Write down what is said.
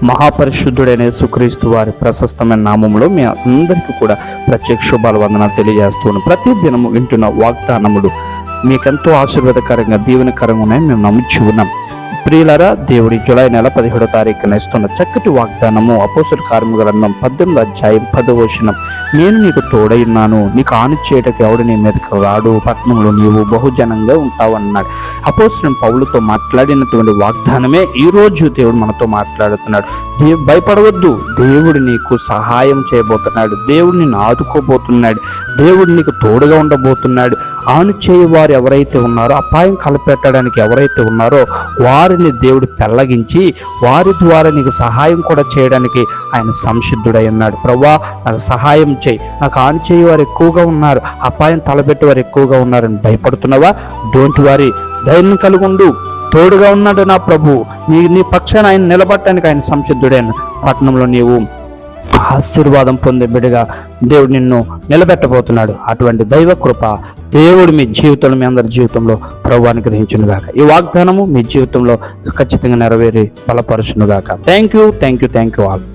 మహాపరిశుద్ధుడైన యేసుక్రీస్తు వారి ప్రశస్తమైన నామములో మీ అందరికీ కూడా ప్రత్యేక శుభాలు వందనాలు తెలియజేస్తున్నాను. ప్రతి దినము వింటున్న వాగ్దానములు మీకెంతో ఆశీర్వాదకరంగా దీవెనకరంగా ఉన్నాయని మేము నమ్ముచూ ఉన్నాం. ప్రియులారా, దేవుడి జూలై నెల 17వ తారీఖున ఇస్తున్న చక్కటి వాగ్దానము అపోస్తలుల కార్యముల గ్రంథం 18వ అధ్యాయం 10వ వచనం. నేను నీకు తోడైనాను, నీకు హాని చేయటకు ఎవడు నీ మీదకి రాడు, పట్టణంలో నీవు బహుజనంగా ఉంటావు అన్నాడు. అపోస్తలుడు పౌలుతో మాట్లాడినటువంటి వాగ్దానమే ఈ రోజు దేవుడు మనతో మాట్లాడుతున్నాడు. భయపడవద్దు, దేవుడు నీకు సహాయం చేయబోతున్నాడు, దేవుడు నిన్ను ఆదుకోబోతున్నాడు, దేవుడు నీకు తోడుగా ఉండబోతున్నాడు. హాని చేయవారు ఎవరైతే ఉన్నారో, అపాయం కలపెట్టడానికి ఎవరైతే ఉన్నారో వారిని దేవుడు పెళ్లగించి వారి ద్వారా నీకు సహాయం కూడా చేయడానికి ఆయన సంసిద్ధుడై ఉన్నాడు. ప్రభువా, నాకు సహాయం చేయి, నాకు హాని చేయవారు ఎక్కువగా ఉన్నారు, అపాయం తలపెట్టి వారు ఎక్కువగా ఉన్నారని భయపడుతున్నావా? డోంట్ వరీ, ధైర్యం కలుగుండు, తోడుగా ఉన్నాడు నా ప్రభు. నీ పక్షాన ఆయన నిలబడటానికి ఆయన సంసిద్ధుడైన పట్టణంలో నీవు ఆశీర్వాదం పొందే బిడ్డగా దేవుడు నిన్ను నిలబెట్టబోతున్నాడు. అటువంటి దైవ కృప దేవుడు మీ జీవితంలో, మీ అందరి జీవితంలో ప్రభువు అనుగ్రహించునుగాక. ఈ వాగ్దానము మీ జీవితంలో ఖచ్చితంగా నెరవేరి బలపరచునుగాక. Thank you all.